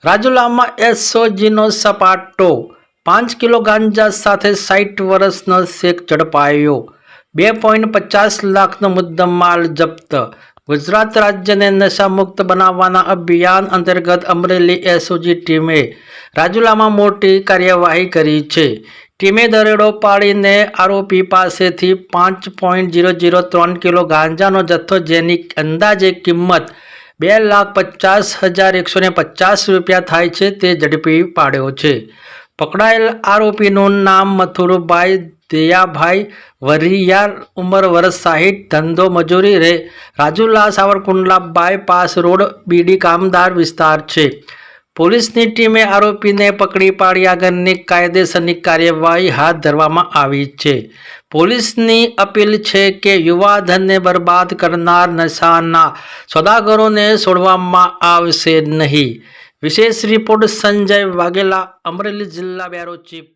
રાજુલામાં એસઓજીનો સપાટો 5 kilo ગાંજા સાથે 60 વર્ષનો શેખ ઝડપાયો। 2.50 લાખનો મુદ્દામાલ જપ્ત। ગુજરાત રાજ્યને નશામુક્ત બનાવવાના અભિયાન અંતર્ગત અમરેલી એસઓજી ટીમે રાજુલામાં મોટી કાર્યવાહી કરી છે। ટીમે દરોડો પાડીને આરોપી પાસેથી 5.003 કિલો ગાંજાનો જથ્થો જેની અંદાજે કિંમત 2,50,150 રૂપિયા થાય છે તે ઝડપી પાડ્યો છે। પકડાયેલ આરોપીનું નામ મથુરભાઈ દયાભાઈ વરિયાર, ઉંમર વર્ષ 60, ધંધો મજૂરી, રહે રાજુલા સાવરકુંડલા બાયપાસ રોડ, બીડી કામદાર વિસ્તાર છે। પોલીસની ટીમે આરોપીને પકડી પાડી આગળની કાયદેસરની કાર્યવાહી હાથ ધરવામાં આવી છે। પોલીસની અપીલ છે કે યુવાધનને બરબાદ કરનાર નશાના સોદાગરોને છોડવામાં આવશે નહીં। વિશેષ રિપોર્ટ સંજય વાઘેલા, અમરેલી જિલ્લા બ્યુરો ચીફ।